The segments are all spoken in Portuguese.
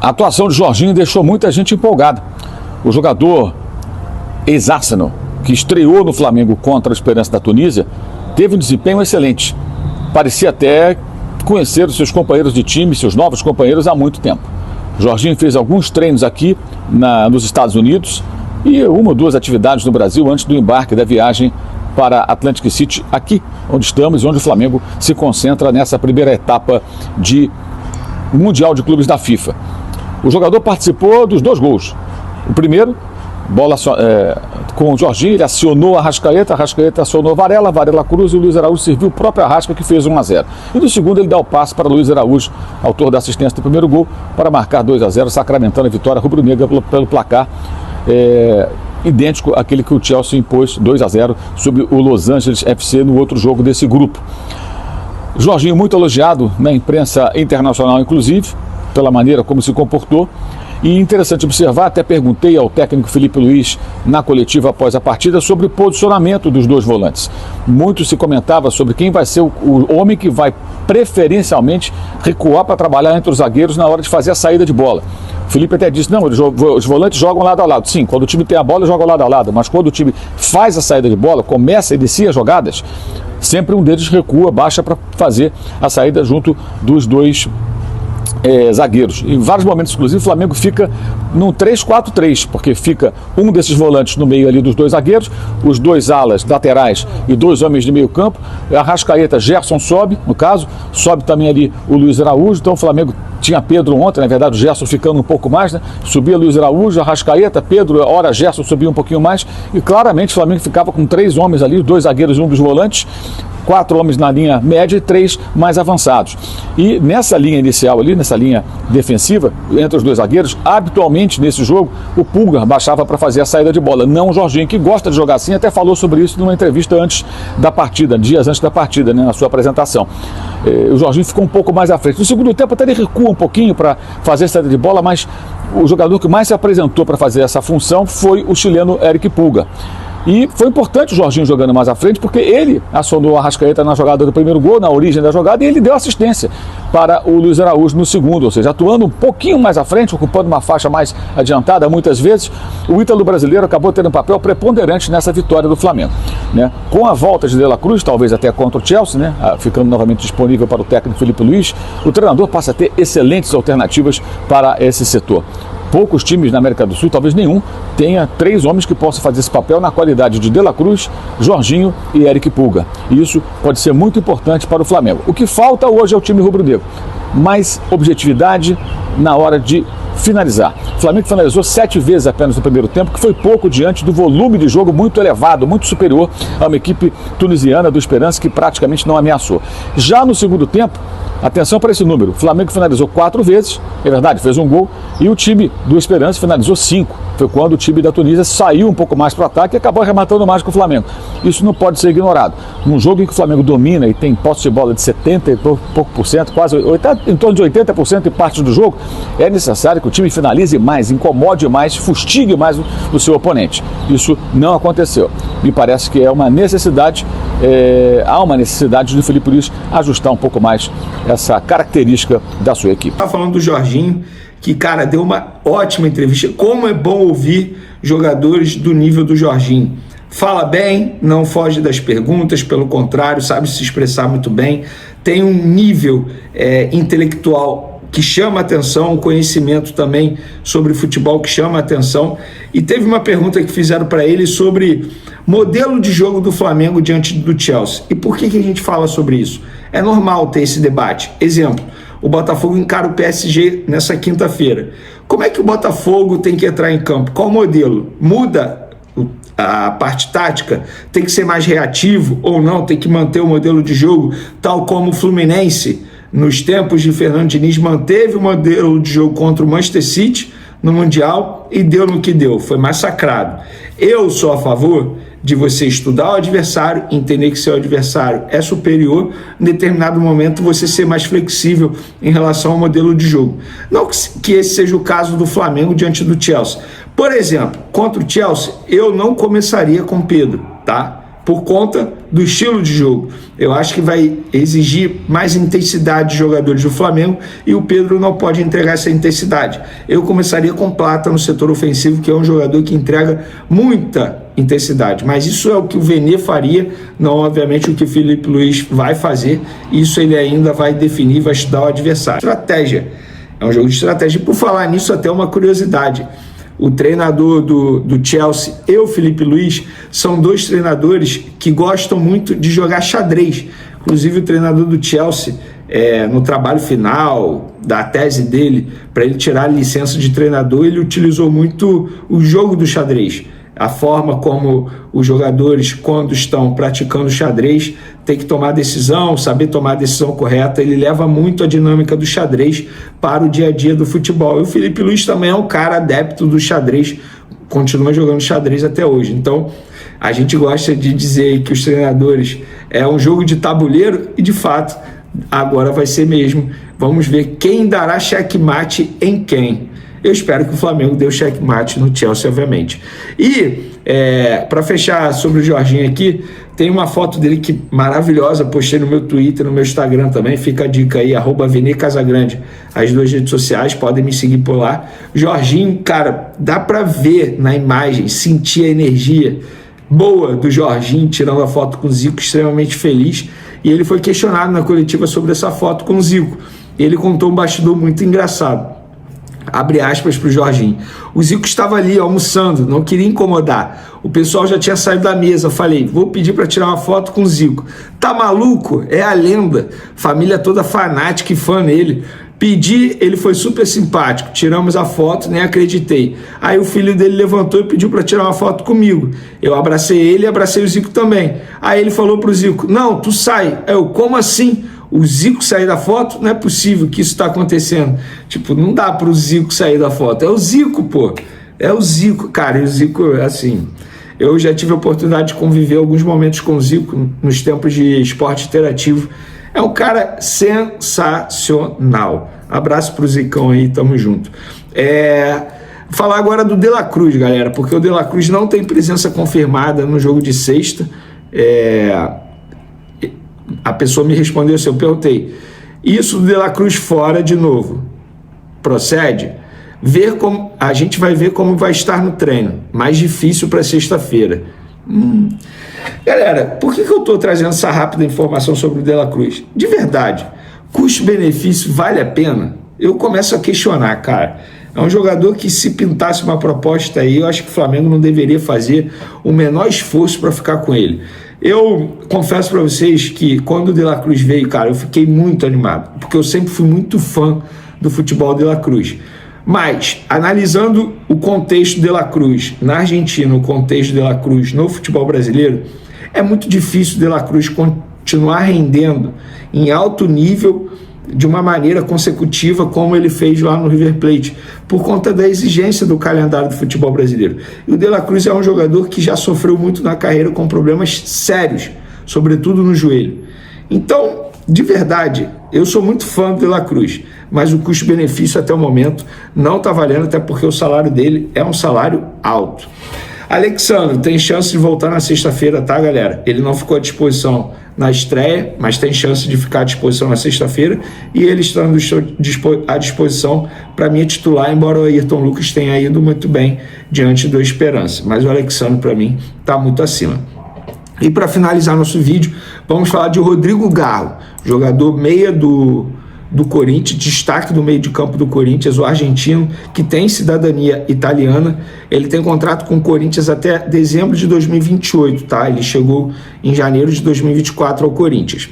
A atuação de Jorginho deixou muita gente empolgada. O jogador ex-Arsenal, que estreou no Flamengo contra a Esperance da Tunísia, teve um desempenho excelente. Parecia até conhecer os seus companheiros de time, seus novos companheiros, há muito tempo. Jorginho fez alguns treinos aqui nos Estados Unidos e uma ou duas atividades no Brasil antes do embarque da viagem para Atlantic City, aqui onde estamos e onde o Flamengo se concentra nessa primeira etapa de Mundial de Clubes da FIFA. O jogador participou dos 2 gols. O primeiro, bola com o Jorginho, ele acionou a Arrascaeta acionou Varela Cruz e o Luiz Araújo serviu o próprio Arrasca, que fez 1-0. E no segundo ele dá o passe para Luiz Araújo, autor da assistência do primeiro gol, para marcar 2-0, sacramentando a vitória rubro-negra pelo placar idêntico àquele que o Chelsea impôs 2-0 sobre o Los Angeles FC no outro jogo desse grupo. Jorginho muito elogiado na imprensa internacional, inclusive, pela maneira como se comportou. E interessante observar, até perguntei ao técnico Felipe Luiz na coletiva após a partida sobre o posicionamento dos 2 volantes. Muito se comentava sobre quem vai ser o homem que vai preferencialmente recuar para trabalhar entre os zagueiros na hora de fazer a saída de bola. O Felipe até disse, não, os volantes jogam lado a lado. Sim, quando o time tem a bola, joga lado a lado, mas quando o time faz a saída de bola, começa e inicia as jogadas, sempre um deles recua, baixa para fazer a saída junto dos 2 zagueiros. Em vários momentos, inclusive, o Flamengo fica num 3-4-3, porque fica um desses volantes no meio ali dos 2 zagueiros, os 2 alas laterais e 2 homens de meio campo. Arrascaeta, Gerson sobe, no caso, sobe também ali o Luiz Araújo. Então o Flamengo tinha Pedro ontem, na verdade o Gerson ficando um pouco mais, né? Subia Luiz Araújo, Arrascaeta, Pedro, hora Gerson subia um pouquinho mais, e claramente o Flamengo ficava com 3 homens ali, 2 zagueiros e um dos volantes, 4 homens na linha média e 3 mais avançados. E nessa linha inicial ali, nessa linha defensiva, entre os 2 zagueiros, habitualmente nesse jogo, o Pulgar baixava para fazer a saída de bola, não o Jorginho, que gosta de jogar assim, até falou sobre isso numa entrevista antes da partida, dias antes da partida, né, na sua apresentação. O Jorginho ficou um pouco mais à frente. No segundo tempo até ele recua um pouquinho para fazer a saída de bola, mas o jogador que mais se apresentou para fazer essa função foi o chileno Eric Pulgar. E foi importante o Jorginho jogando mais à frente, porque ele acionou a Arrascaeta na jogada do primeiro gol, na origem da jogada, e ele deu assistência para o Luiz Araújo no segundo, ou seja, atuando um pouquinho mais à frente, ocupando uma faixa mais adiantada muitas vezes. O ítalo brasileiro acabou tendo um papel preponderante nessa vitória do Flamengo, né? Com a volta de De La Cruz, talvez até contra o Chelsea, né? Ficando novamente disponível para o técnico Felipe Luiz, o treinador passa a ter excelentes alternativas para esse setor. Poucos times na América do Sul, talvez nenhum, tenha 3 homens que possam fazer esse papel na qualidade de De La Cruz, Jorginho e Eric Pulgar. E isso pode ser muito importante para o Flamengo. O que falta hoje é o time rubro-negro. Mais objetividade na hora de finalizar. O Flamengo finalizou 7 vezes apenas no primeiro tempo, que foi pouco diante do volume de jogo muito elevado, muito superior a uma equipe tunisiana do Esperance, que praticamente não ameaçou. Já no segundo tempo, atenção para esse número, o Flamengo finalizou 4 vezes, é verdade, fez um gol, e o time do Esperance finalizou 5. Foi quando o time da Tunísia saiu um pouco mais para o ataque e acabou arrematando mais que o Flamengo. Isso não pode ser ignorado. Num jogo em que o Flamengo domina e tem posse de bola de 70 e pouco por cento, quase em torno de 80% em parte do jogo, é necessário que o time finalize mais, incomode mais, fustigue mais o seu oponente. Isso não aconteceu. Me parece que é uma necessidade, há uma necessidade do Felipe Luiz ajustar um pouco mais essa característica da sua equipe. Tá falando do Jorginho, que, cara, deu uma ótima entrevista. Como é bom ouvir jogadores do nível do Jorginho. Fala bem, não foge das perguntas, pelo contrário, sabe se expressar muito bem, tem um nível intelectual que chama atenção, um conhecimento também sobre futebol que chama atenção. E teve uma pergunta que fizeram para ele sobre modelo de jogo do Flamengo diante do Chelsea. E por que a gente fala sobre isso? É normal ter esse debate. Exemplo, o Botafogo encara o PSG nessa quinta-feira. Como é que o Botafogo tem que entrar em campo? Qual modelo? Muda a parte tática? Tem que ser mais reativo ou não? Tem que manter o modelo de jogo tal como o Fluminense, nos tempos de Fernando Diniz, manteve o modelo de jogo contra o Manchester City no Mundial e deu no que deu, foi massacrado. Eu sou a favor de você estudar o adversário, entender que seu adversário é superior, em determinado momento você ser mais flexível em relação ao modelo de jogo. Não que esse seja o caso do Flamengo diante do Chelsea. Por exemplo, contra o Chelsea, eu não começaria com Pedro, tá? por conta do estilo de jogo. Eu acho que vai exigir mais intensidade de jogadores do Flamengo e o Pedro não pode entregar essa intensidade. Eu começaria com Plata no setor ofensivo, que é um jogador que entrega muita intensidade, mas isso é o que o Vene faria, não obviamente o que o Felipe Luiz vai fazer. Isso ele ainda vai definir, vai estudar o adversário. Estratégia, é um jogo de estratégia. E por falar nisso, até uma curiosidade: o treinador do Chelsea e o Felipe Luiz são dois treinadores que gostam muito de jogar xadrez. Inclusive o treinador do Chelsea, no trabalho final da tese dele, para ele tirar a licença de treinador, ele utilizou muito o jogo do xadrez. A forma como os jogadores, quando estão praticando xadrez, tem que tomar decisão, saber tomar a decisão correta. Ele leva muito a dinâmica do xadrez para o dia a dia do futebol. E o Felipe Luiz também é um cara adepto do xadrez, continua jogando xadrez até hoje. Então, a gente gosta de dizer que os treinadores é um jogo de tabuleiro e, de fato, agora vai ser mesmo. Vamos ver quem dará checkmate em quem. Eu espero que o Flamengo dê o checkmate no Chelsea, obviamente. E, para fechar sobre o Jorginho aqui, tem uma foto dele que maravilhosa, postei no meu Twitter, no meu Instagram também, fica a dica aí, @VeneCasagrande, as duas redes sociais, podem me seguir por lá. Jorginho, cara, dá para ver na imagem, sentir a energia boa do Jorginho tirando a foto com o Zico, extremamente feliz, e ele foi questionado na coletiva sobre essa foto com o Zico. Ele contou um bastidor muito engraçado. Abre aspas para o Jorginho: o Zico estava ali almoçando, não queria incomodar. O pessoal já tinha saído da mesa. Falei, vou pedir para tirar uma foto com o Zico. Tá maluco? É a lenda. Família toda fanática e fã nele. Pedi, ele foi super simpático. Tiramos a foto, nem acreditei. Aí o filho dele levantou e pediu para tirar uma foto comigo. Eu abracei ele e abracei o Zico também. Aí ele falou pro Zico: não, tu sai. Eu, como assim? O Zico sair da foto? Não é possível que isso está acontecendo. Tipo, não dá para o Zico sair da foto. É o Zico, pô. É o Zico, cara. E o Zico, assim, eu já tive a oportunidade de conviver alguns momentos com o Zico nos tempos de esporte interativo. É um cara sensacional. Abraço pro Zicão aí, tamo junto. Falar agora do De La Cruz, galera, porque o De La Cruz não tem presença confirmada no jogo de sexta. A pessoa me respondeu assim, eu perguntei, isso do De La Cruz fora de novo, procede? A gente vai ver como vai estar no treino, mais difícil para sexta-feira. Galera, por que eu estou trazendo essa rápida informação sobre o De La Cruz? De verdade, custo-benefício vale a pena? Eu começo a questionar, cara. É um jogador que, se pintasse uma proposta aí, eu acho que o Flamengo não deveria fazer o menor esforço para ficar com ele. Eu confesso para vocês que quando o De La Cruz veio, cara, eu fiquei muito animado, porque eu sempre fui muito fã do futebol De La Cruz. Mas, analisando o contexto De La Cruz na Argentina, o contexto De La Cruz no futebol brasileiro, é muito difícil De La Cruz continuar rendendo em alto nível de uma maneira consecutiva como ele fez lá no River Plate, por conta da exigência do calendário do futebol brasileiro. E o De La Cruz é um jogador que já sofreu muito na carreira com problemas sérios, sobretudo no joelho. Então, de verdade, eu sou muito fã do De La Cruz, mas o custo-benefício até o momento não está valendo, até porque o salário dele é um salário alto. Alexandre tem chance de voltar na sexta-feira, tá, galera? Ele não ficou à disposição na estreia, mas tem chance de ficar à disposição na sexta-feira, e ele estando à disposição para mim é titular, embora o Ayrton Lucas tenha ido muito bem diante do Esperança, mas o Alexandre para mim está muito acima. E para finalizar nosso vídeo, vamos falar de Rodrigo Garro, jogador meia do Corinthians, destaque do meio de campo do Corinthians, o argentino, que tem cidadania italiana. Ele tem contrato com o Corinthians até dezembro de 2028, tá? Ele chegou em janeiro de 2024 ao Corinthians.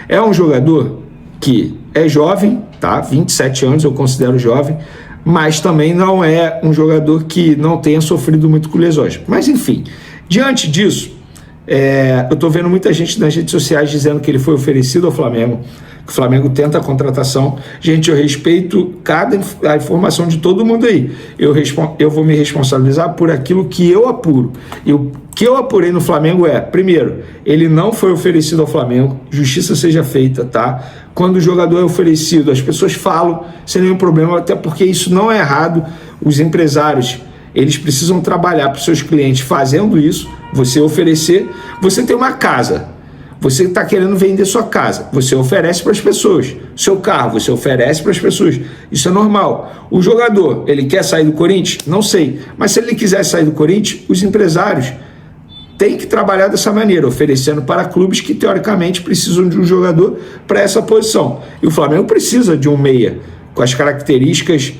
É um jogador que é jovem, tá? 27 anos, eu considero jovem, mas também não é um jogador que não tenha sofrido muito com lesões. Mas enfim, diante disso, eu tô vendo muita gente nas redes sociais dizendo que ele foi oferecido ao Flamengo, que o Flamengo tenta a contratação. Gente, eu respeito a informação de todo mundo aí. Eu vou me responsabilizar por aquilo que eu apuro. E o que eu apurei no Flamengo primeiro, ele não foi oferecido ao Flamengo, justiça seja feita, tá? Quando o jogador é oferecido, as pessoas falam sem nenhum problema, até porque isso não é errado. Os empresários, Eles precisam trabalhar para os seus clientes fazendo isso, você oferecer. Você tem uma casa, você está querendo vender sua casa, você oferece para as pessoas. Seu carro, você oferece para as pessoas. Isso é normal. O jogador, ele quer sair do Corinthians? Não sei. Mas se ele quiser sair do Corinthians, os empresários têm que trabalhar dessa maneira, oferecendo para clubes que, teoricamente, precisam de um jogador para essa posição. E o Flamengo precisa de um meia, com as características,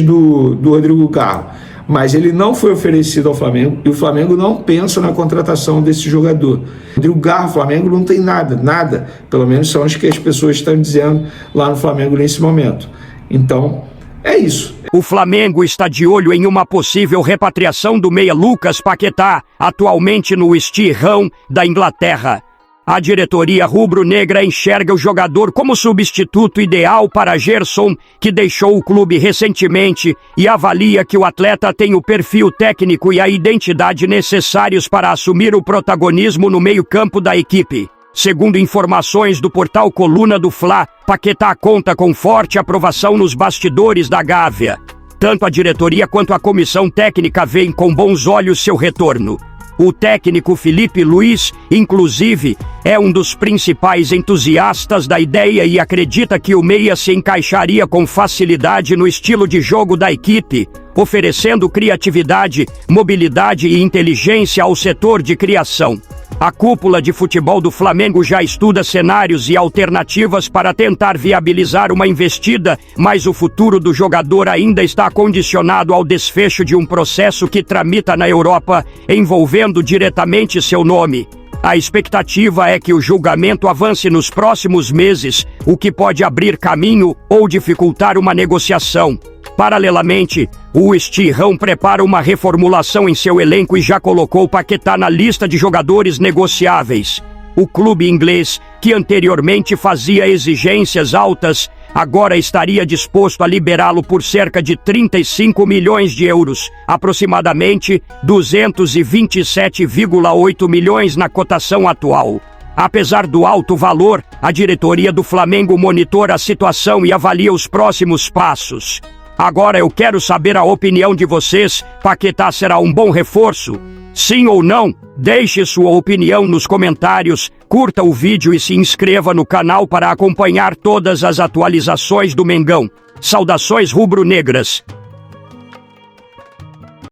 do Rodrigo Garro. Mas ele não foi oferecido ao Flamengo e o Flamengo não pensa na contratação desse jogador. Rodrigo Garro, o Flamengo não tem nada. Pelo menos são as que as pessoas estão dizendo lá no Flamengo nesse momento. Então, é isso. O Flamengo está de olho em uma possível repatriação do meia Lucas Paquetá, atualmente no West Ham da Inglaterra. A diretoria rubro-negra enxerga o jogador como substituto ideal para Gerson, que deixou o clube recentemente, e avalia que o atleta tem o perfil técnico e a identidade necessários para assumir o protagonismo no meio-campo da equipe. Segundo informações do portal Coluna do Fla, Paquetá conta com forte aprovação nos bastidores da Gávea. Tanto a diretoria quanto a comissão técnica veem com bons olhos seu retorno. O técnico Felipe Luiz, inclusive, é um dos principais entusiastas da ideia e acredita que o meia se encaixaria com facilidade no estilo de jogo da equipe, oferecendo criatividade, mobilidade e inteligência ao setor de criação. A cúpula de futebol do Flamengo já estuda cenários e alternativas para tentar viabilizar uma investida, mas o futuro do jogador ainda está condicionado ao desfecho de um processo que tramita na Europa, envolvendo diretamente seu nome. A expectativa é que o julgamento avance nos próximos meses, o que pode abrir caminho ou dificultar uma negociação. Paralelamente, o West Ham prepara uma reformulação em seu elenco e já colocou Paquetá na lista de jogadores negociáveis. O clube inglês, que anteriormente fazia exigências altas, agora estaria disposto a liberá-lo por cerca de 35 milhões de euros, aproximadamente 227,8 milhões na cotação atual. Apesar do alto valor, a diretoria do Flamengo monitora a situação e avalia os próximos passos. Agora eu quero saber a opinião de vocês. Paquetá será um bom reforço? Sim ou não? Deixe sua opinião nos comentários, curta o vídeo e se inscreva no canal para acompanhar todas as atualizações do Mengão. Saudações rubro-negras!